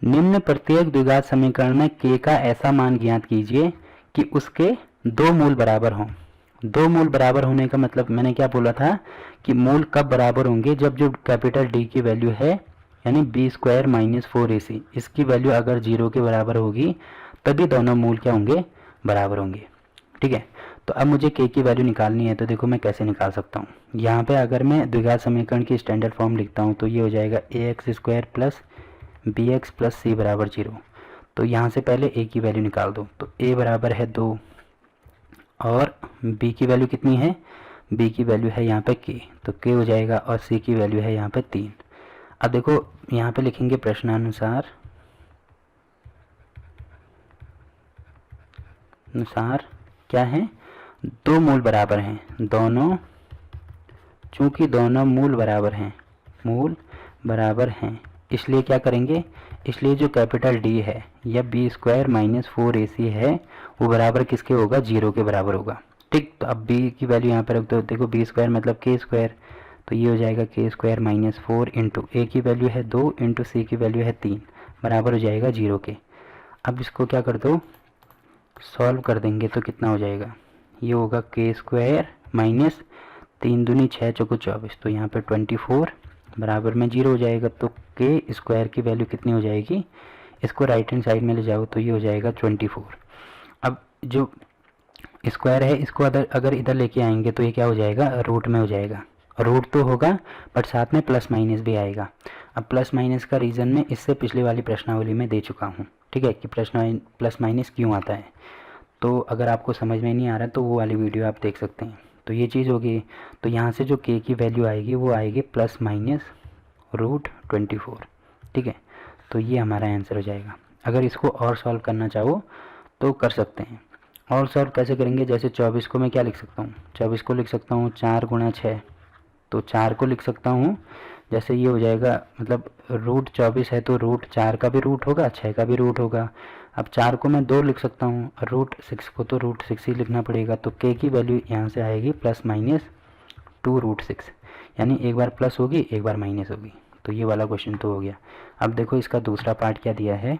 निम्न प्रत्येक द्विघात समीकरण में k का ऐसा मान ज्ञात कीजिए कि उसके दो मूल बराबर हों। दो मूल बराबर होने का मतलब मैंने क्या बोला था कि मूल कब बराबर होंगे, जब जो कैपिटल D की वैल्यू है यानी b स्क्वायर माइनस 4ac इसकी वैल्यू अगर 0 के बराबर होगी तभी दोनों मूल क्या होंगे, बराबर होंगे। ठीक है, तो अब मुझे k की वैल्यू निकालनी है, तो देखो मैं कैसे निकाल सकता हूँ। यहाँ पे अगर मैं द्विघात समीकरण की स्टैंडर्ड फॉर्म लिखता हूँ तो ये हो जाएगा ax square plus B X plus C बराबर 0। तो यहाँ से पहले a की वैल्यू निकाल दो, तो a बराबर है 2 और b की वैल्यू कितनी है, b की वैल्यू है यहाँ पे k, तो k हो जाएगा और c की वैल्यू है यहाँ पे 3। अब देखो यहाँ पे लिखेंगे प्रश्नानुसार क्या है, दो मूल बराबर हैं, दोनों चूंकि दोनों मूल बराबर हैं इसलिए क्या करेंगे, इसलिए जो कैपिटल D है या b स्क्वायर माइनस 4ac है वो बराबर किसके होगा, 0 के बराबर होगा। ठीक, तो अब b की वैल्यू यहाँ पर रख दो, देखो b स्क्वायर मतलब k स्क्वायर, तो ये हो जाएगा k square minus 4 into a की वैल्यू है 2 इंटू c की वैल्यू है 3 बराबर हो जाएगा 0 के। अब इसको क्या कर दो, सॉल्व कर देंगे तो कितना हो जाएगा, ये होगा k स्क्वायर माइनस 3 दूनी 6 चौको 24, तो यहाँ पे 24 बराबर में 0 हो जाएगा। तो k स्क्वायर की वैल्यू कितनी हो जाएगी, इसको राइट हैंड साइड में ले जाओ तो ये हो जाएगा 24। अब जो स्क्वायर है इसको अगर इधर लेके आएंगे तो ये क्या हो जाएगा, रूट में हो जाएगा। रूट तो होगा बट साथ में प्लस माइनस भी आएगा। अब प्लस माइनस का रीज़न मैं इससे पिछले वाली प्रश्नावली में दे चुका हूँ। ठीक है, कि प्लस माइनस क्यों आता है, तो अगर आपको समझ में नहीं आ रहा तो वो वाली वीडियो आप देख सकते हैं। तो ये चीज़ होगी, तो यहाँ से जो k की वैल्यू आएगी वो आएगी प्लस माइनस रूट 24। ठीक है, तो ये हमारा आंसर हो जाएगा। अगर इसको और सॉल्व करना चाहो तो कर सकते हैं। और सॉल्व कैसे करेंगे, जैसे 24 को मैं क्या लिख सकता हूँ, 24 को लिख सकता हूँ 4 गुणा 6, तो 4 को लिख सकता हूँ जैसे ये हो जाएगा, मतलब रूट 24 है तो रूट 4 का भी रूट होगा 6 का भी रूट होगा। अब 4 को मैं 2 लिख सकता हूँ, रूट 6 को तो रूट 6 ही लिखना पड़ेगा। तो k की वैल्यू यहाँ से आएगी प्लस माइनस 2 रूट 6, यानी एक बार प्लस होगी एक बार माइनस होगी। तो ये वाला क्वेश्चन तो हो गया। अब देखो इसका दूसरा पार्ट क्या दिया है,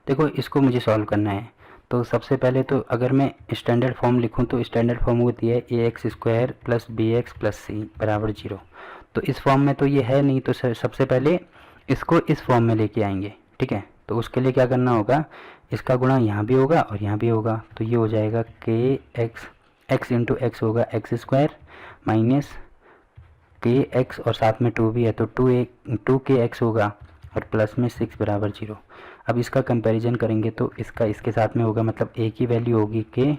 देखो इसको मुझे सॉल्व करना है। तो सबसे पहले तो अगर मैं स्टैंडर्ड फॉर्म लिखूँ तो स्टैंडर्ड फॉर्म होती है ax square plus B X plus C बराबर 0। तो इस फॉर्म में तो ये है नहीं, तो सबसे पहले इसको इस फॉर्म में लेके आएंगे। ठीक है, तो उसके लिए क्या करना होगा, इसका गुणा यहाँ भी होगा और यहाँ भी होगा, तो ये हो जाएगा k x इंटू एक्स होगा एक्स स्क्वायर माइनस के एक्स और साथ में 2 भी है तो 2k x होगा और प्लस में 6 बराबर 0। अब इसका कंपैरिजन करेंगे तो इसका इसके साथ में होगा, मतलब a की वैल्यू होगी k,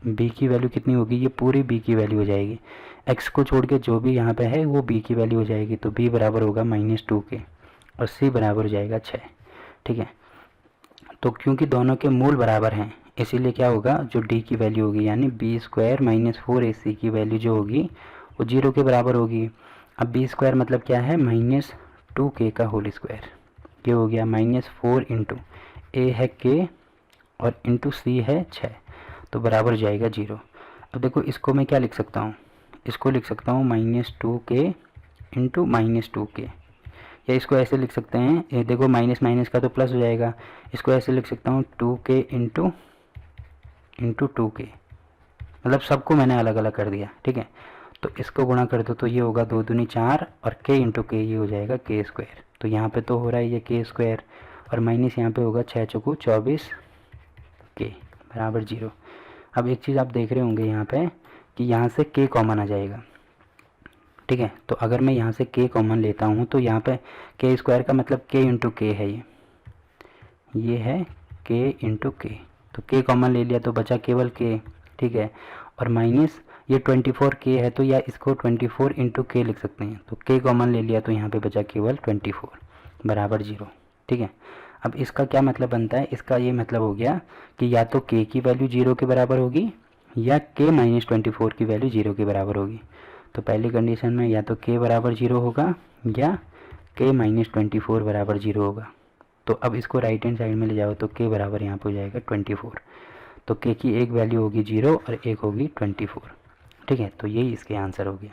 b की वैल्यू कितनी होगी, ये पूरी b की वैल्यू हो जाएगी, x को छोड़ के जो भी यहाँ पे है वो b की वैल्यू हो जाएगी। तो b बराबर होगा माइनस 2k और c बराबर हो जाएगा 6। ठीक है, तो क्योंकि दोनों के मूल बराबर हैं इसीलिए क्या होगा, जो d की वैल्यू होगी यानी b स्क्वायर माइनस 4ac की वैल्यू जो होगी वो 0 के बराबर होगी। अब b स्क्वायर मतलब क्या है, माइनस 2k का होल स्क्वायर, ये हो गया माइनस 4 इंटू a है k और इंटू c है 6, तो बराबर हो जाएगा 0। अब देखो इसको मैं क्या लिख सकता हूँ, इसको लिख सकता हूँ minus 2k into minus 2k, या इसको ऐसे लिख सकते हैं, ये देखो माइनस माइनस का तो प्लस हो जाएगा, इसको ऐसे लिख सकता हूँ 2k इंटू 2k, मतलब सबको मैंने अलग अलग कर दिया। ठीक है, तो इसको गुणा कर दो तो ये होगा 2 दूनी 4 और k इंटू के ये हो जाएगा k स्क्वायर। तो यहाँ पे तो हो रहा है ये k स्क्वायर और माइनस यहाँ पे होगा 6 चौको 24 k बराबर 0। अब एक चीज़ आप देख रहे होंगे यहाँ पे कि यहाँ से k कॉमन आ जाएगा। ठीक है, तो अगर मैं यहाँ से k कॉमन लेता हूँ तो यहाँ पे k स्क्वायर का मतलब k इंटू के है, ये है k इंटू के, तो k कॉमन ले लिया तो बचा केवल k। ठीक है, और माइनस ये 24k है तो या इसको 24 इंटू के लिख सकते हैं, तो k कॉमन ले लिया तो यहाँ पे बचा केवल 24 बराबर 0। ठीक है, अब इसका क्या मतलब बनता है, इसका ये मतलब हो गया कि या तो k की वैल्यू 0 के बराबर होगी या k माइनस 24 की वैल्यू 0 के बराबर होगी। तो पहली कंडीशन में या तो k बराबर 0 होगा या k माइनस 24 बराबर 0 होगा। तो अब इसको राइट हैंड साइड में ले जाओ तो k बराबर यहाँ पे हो जाएगा 24, तो k की एक वैल्यू होगी 0 और एक होगी 24। ठीक है, तो यही इसके आंसर हो गया।